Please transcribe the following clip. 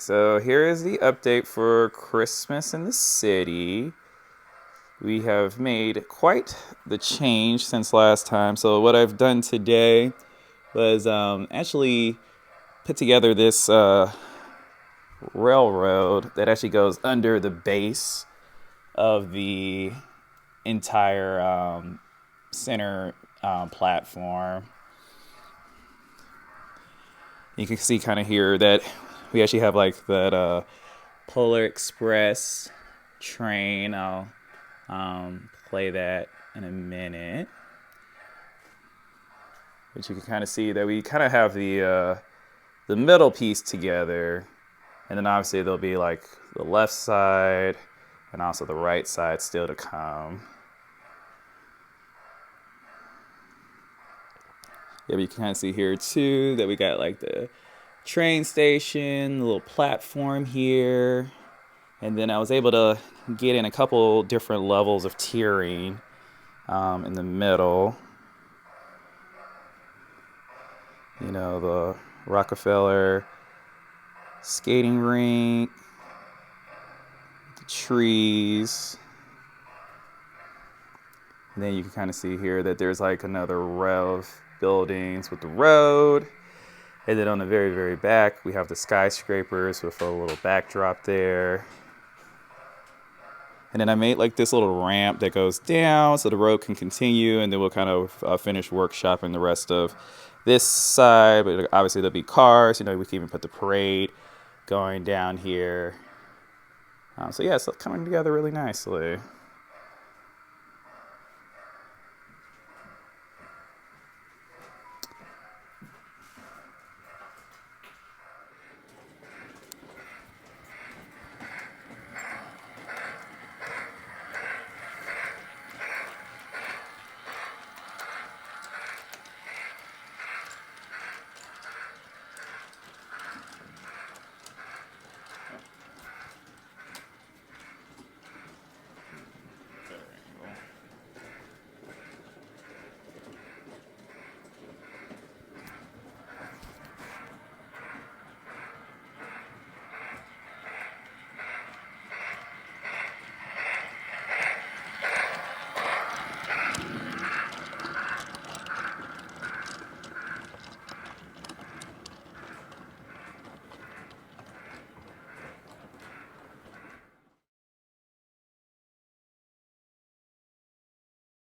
So here is the update for Christmas in the city. We have made quite the change since last time. So what I've done today was actually put together this railroad that actually goes under the base of the entire center platform. You can see kind of here that we actually have like that Polar Express train. I'll play that in a minute. But you can kind of see that we kind of have the middle piece together, and then obviously there'll be like the left side and also the right side still to come. Yeah, but you can kind of see here too that we got like the train station, the little platform here, and then I was able to get in a couple different levels of tiering in the middle. You know, the Rockefeller skating rink, the trees. And then you can kind of see here that there's like another row of buildings with the road. And then on the very, very back, we have the skyscrapers with a little backdrop there. And then I made like this little ramp that goes down so the road can continue, and then we'll kind of finish workshopping the rest of this side. But obviously there'll be cars, you know, we can even put the parade going down here. So yeah, it's coming together really nicely.